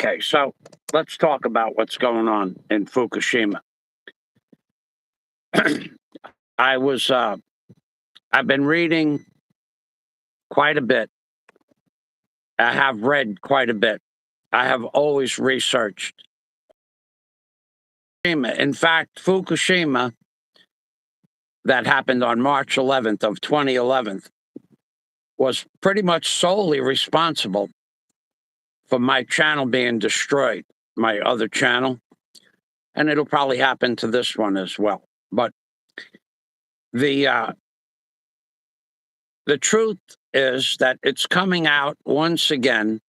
Okay, so let's talk about what's going on in Fukushima. I've been reading quite a bit. I have read quite a bit. I have always researched. In fact, Fukushima, that happened on March 11th of 2011, was pretty much solely responsible for my channel being destroyed, my other channel, and it'll probably happen to this one as well. But the truth is that it's coming out once again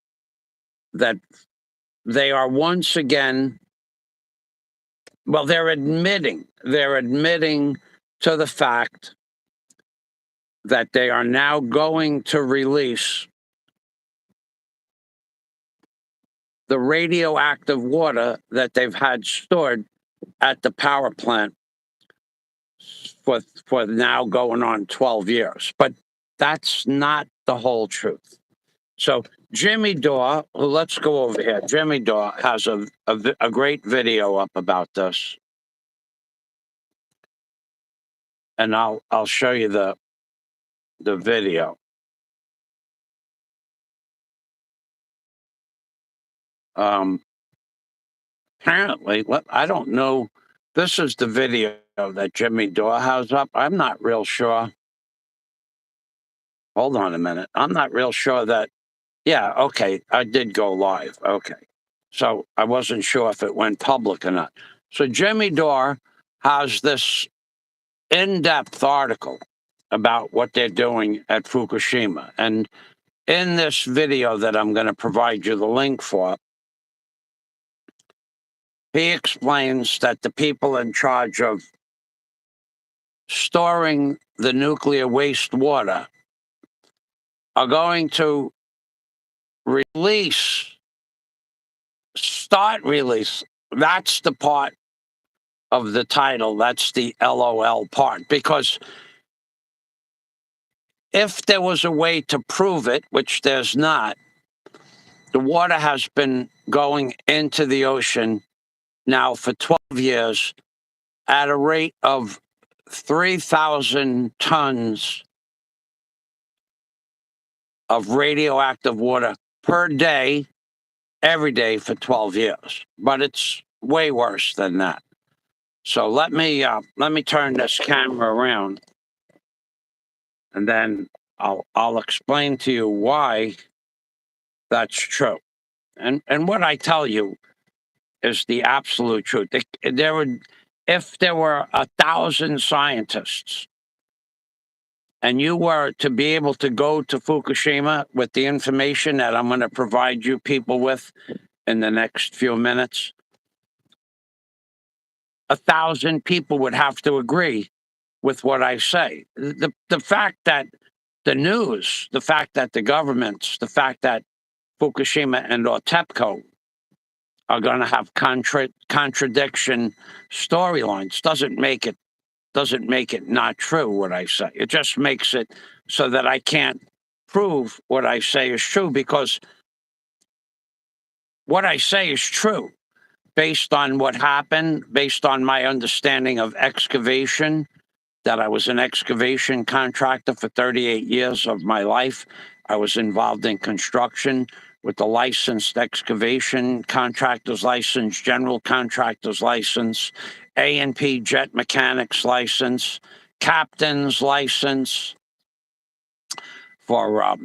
that they are once again, well, they're admitting to the fact that they are now going to release the radioactive water that they've had stored at the power plant for now going on 12 years. But that's not the whole truth. So Jimmy Dore, well, let's go over here. Jimmy Dore has a great video up about this. And I'll show you the video. Apparently, I don't know. This is the video that Jimmy Dore has up. I'm not real sure. Hold on a minute. I'm not real sure that. Yeah, okay. I did go live. Okay. So I wasn't sure if it went public or not. So Jimmy Dore has this in-depth article about what they're doing at Fukushima. And in this video that I'm going to provide you the link for, he explains that the people in charge of storing the nuclear wastewater are going to start release. That's the part of the title. That's the LOL part. Because if there was a way to prove it, which there's not, the water has been going into the ocean now for 12 years at a rate of 3,000 tons of radioactive water per day, every day for 12 years. But it's way worse than that. So let me turn this camera around, and then I'll explain to you why that's true. And what I tell you is the absolute truth. If there were 1,000 scientists and you were to be able to go to Fukushima with the information that I'm going to provide you people with in the next few minutes, 1,000 people would have to agree with what I say. The fact that the news, the fact that the governments, the fact that Fukushima and or TEPCO are going to have contradiction storylines doesn't make it not true what I say. It just makes it so that I can't prove what I say is true, because what I say is true based on what happened, based on my understanding of excavation, that I was an excavation contractor for 38 years of my life. I was involved in construction with the licensed excavation contractor's license, general contractor's license, A&P jet mechanics license, captain's license for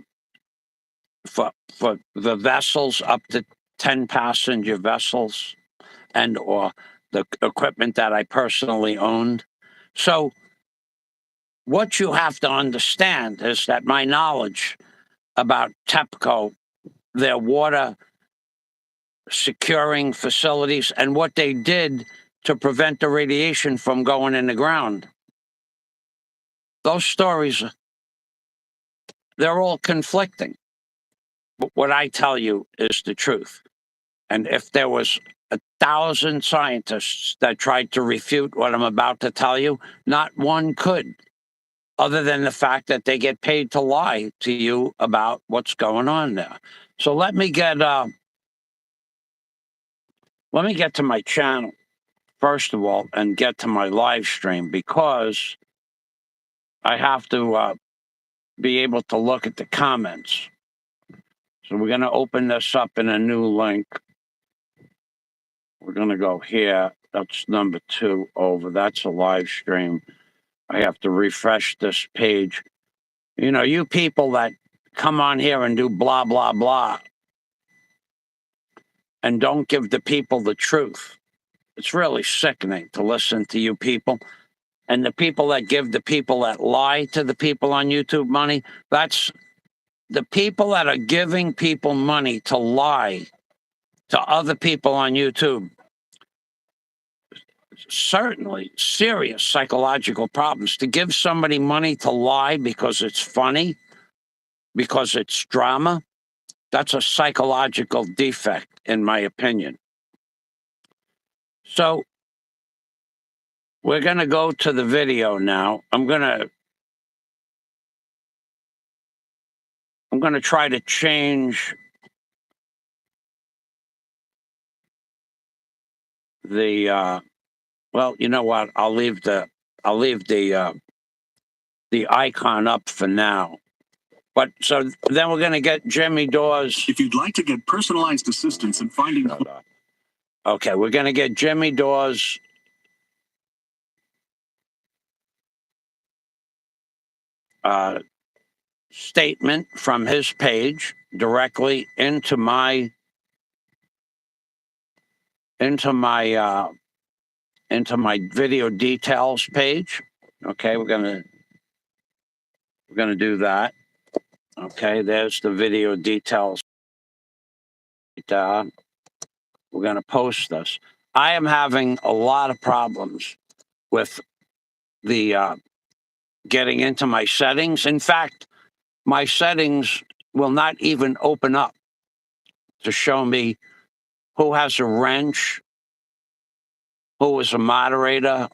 the vessels up to 10 passenger vessels, and or the equipment that I personally owned. So what you have to understand is that my knowledge about TEPCO, their water securing facilities, and what they did to prevent the radiation from going in the ground, those stories, they're all conflicting. But what I tell you is the truth. And if there was 1,000 scientists that tried to refute what I'm about to tell you, not one could, other than the fact that they get paid to lie to you about what's going on there. So let me get let me get to my channel, first of all, and get to my live stream, because I have to be able to look at the comments. So we're going to open this up in a new link. We're going to go here. That's number 2 over. That's a live stream. I have to refresh this page. You know, you people that come on here and do blah, blah, blah, and don't give the people the truth. It's really sickening to listen to you people. And the people that give the people that lie to the people on YouTube money, that's the people that are giving people money to lie to other people on YouTube. Certainly serious psychological problems. To give somebody money to lie because it's funny, because it's drama, that's a psychological defect, in my opinion. So we're going to go to the video now. I'm going to try to change the well, you know what? I'll leave the icon up for now. But so then we're going to get Jimmy Dawes. If you'd like to get personalized assistance in finding... Okay, we're going to get Jimmy Dawes statement from his page directly into my video details page. Okay, we're gonna do that. Okay, there's the video details. We're gonna post this. I am having a lot of problems with the getting into my settings. In fact, my settings will not even open up to show me who has a wrench, who is a moderator,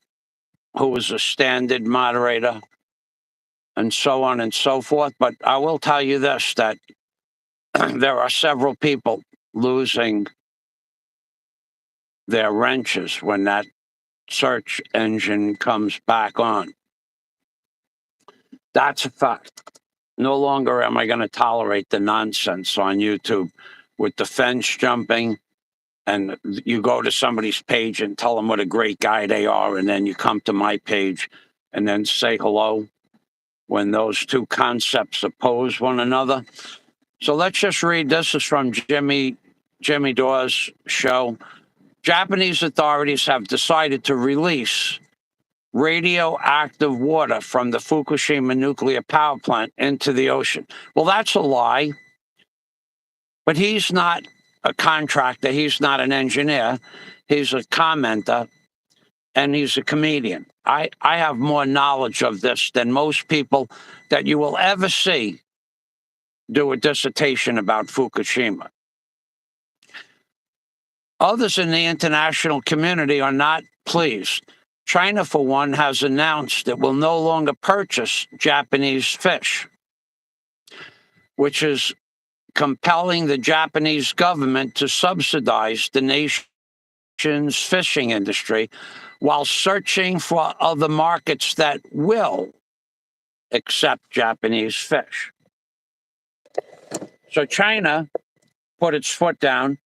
who is a standard moderator, and so on and so forth. But I will tell you this, that there are several people losing their wrenches when that search engine comes back on. That's a fact. No longer am I going to tolerate the nonsense on YouTube with the fence jumping, and you go to somebody's page and tell them what a great guy they are, and then you come to my page and then say hello when those two concepts oppose one another. So let's just read. This is from Jimmy Dawes' show. Japanese authorities have decided to release radioactive water from the Fukushima nuclear power plant into the ocean. Well, that's a lie. But he's not a contractor. He's not an engineer. He's a commenter, and he's a comedian. I have more knowledge of this than most people that you will ever see do a dissertation about Fukushima. Others in the international community are not pleased. China, for one, has announced it will no longer purchase Japanese fish, which is compelling the Japanese government to subsidize the nation's fishing industry while searching for other markets that will accept Japanese fish. So China put its foot down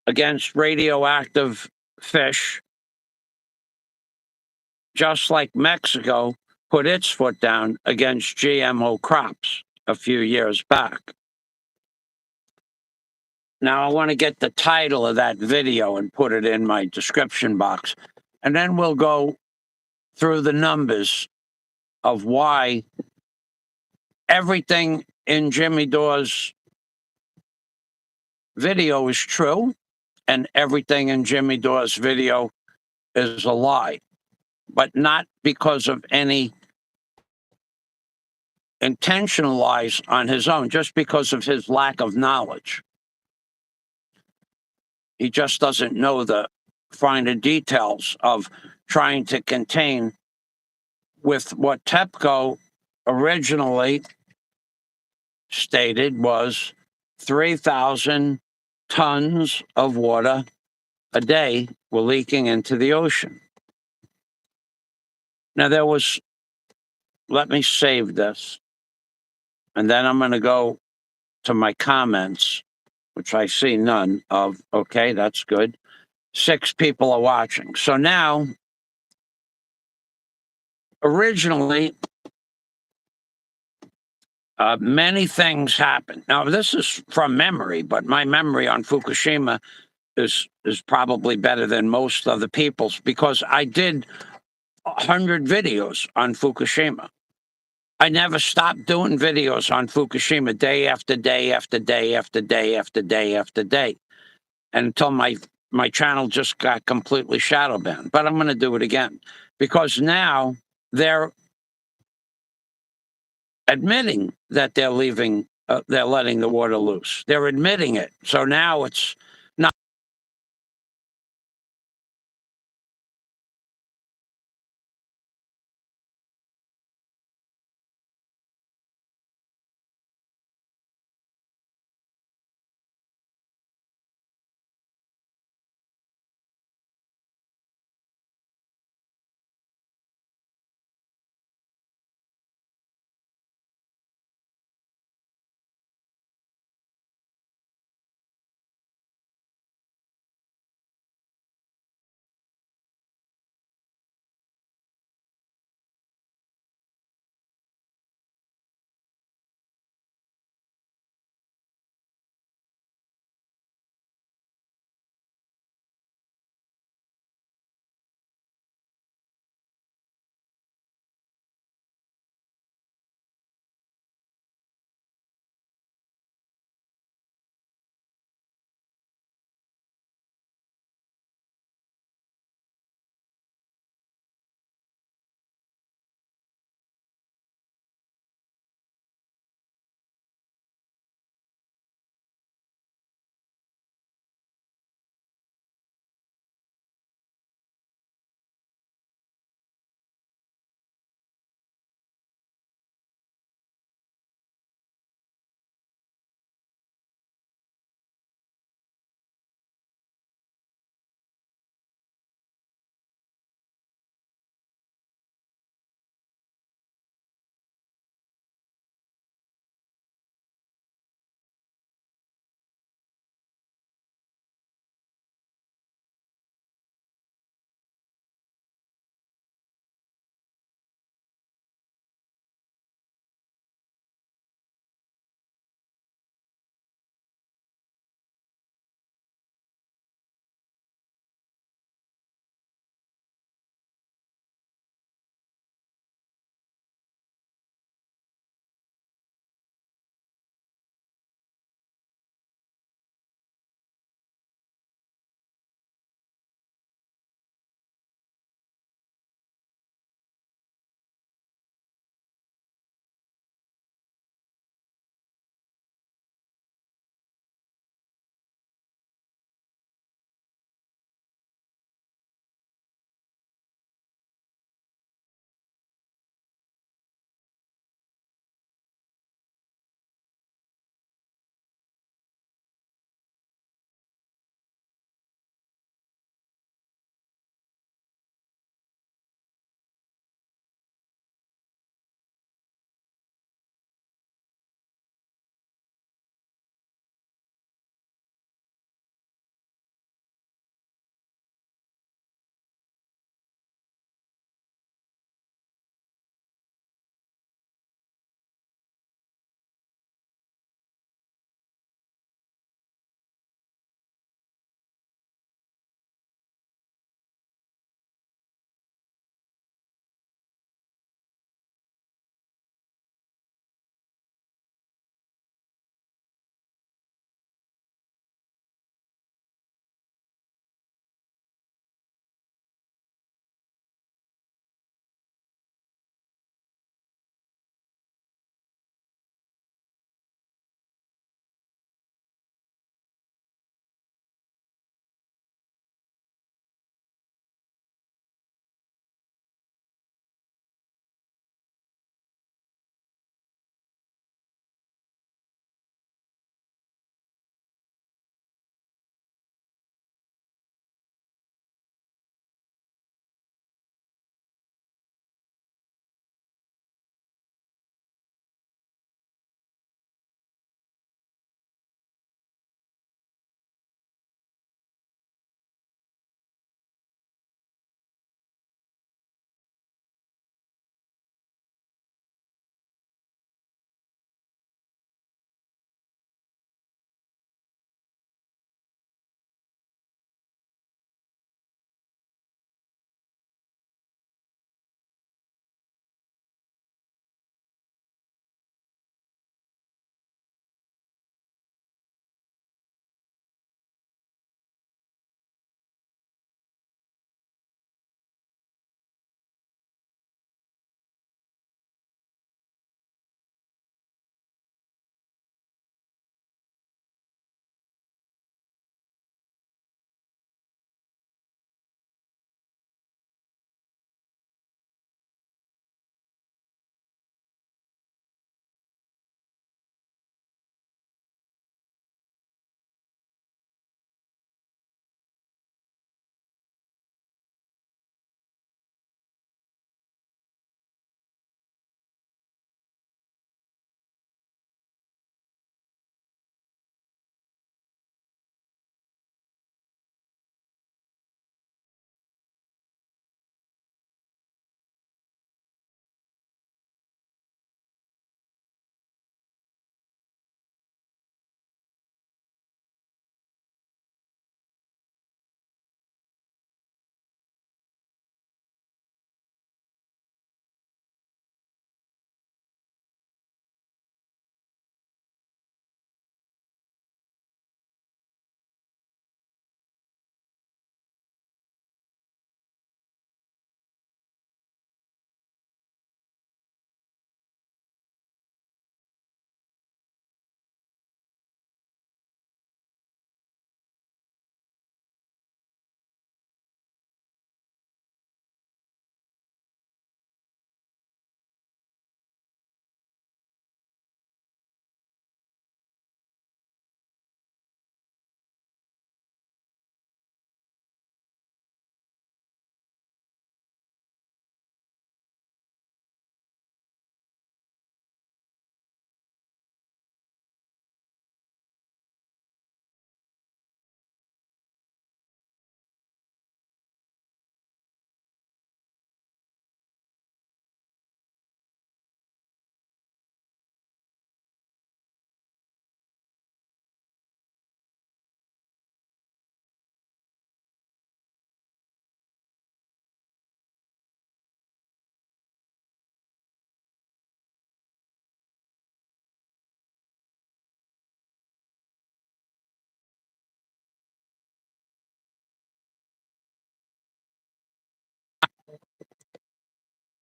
against radioactive fish, just like Mexico put its foot down against GMO crops a few years back. Now, I want to get the title of that video and put it in my description box, and then we'll go through the numbers of why everything in Jimmy Dawes' video is true and everything in Jimmy Dawes' video is a lie, but not because of any intentional lies on his own, just because of his lack of knowledge. He just doesn't know the finer details of trying to contain with what TEPCO originally stated was 3,000 tons of water a day were leaking into the ocean. Now, let me save this, and then I'm going to go to my comments, which I see none of. Okay, that's good. 6 people are watching. So now, originally, many things happened. Now, this is from memory, but my memory on Fukushima is probably better than most other people's because I did 100 videos on Fukushima. I never stopped doing videos on Fukushima day after day after day after day after day after day until my channel just got completely shadow banned. But I'm going to do it again because now they're admitting that they're letting the water loose. They're admitting it. So now it's not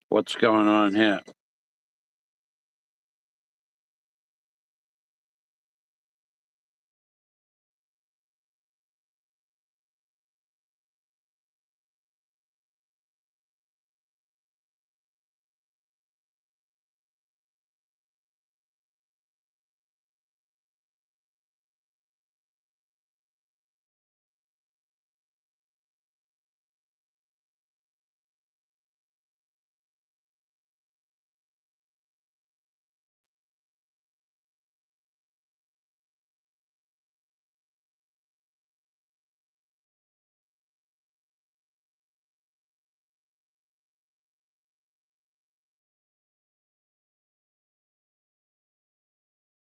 What's going on here?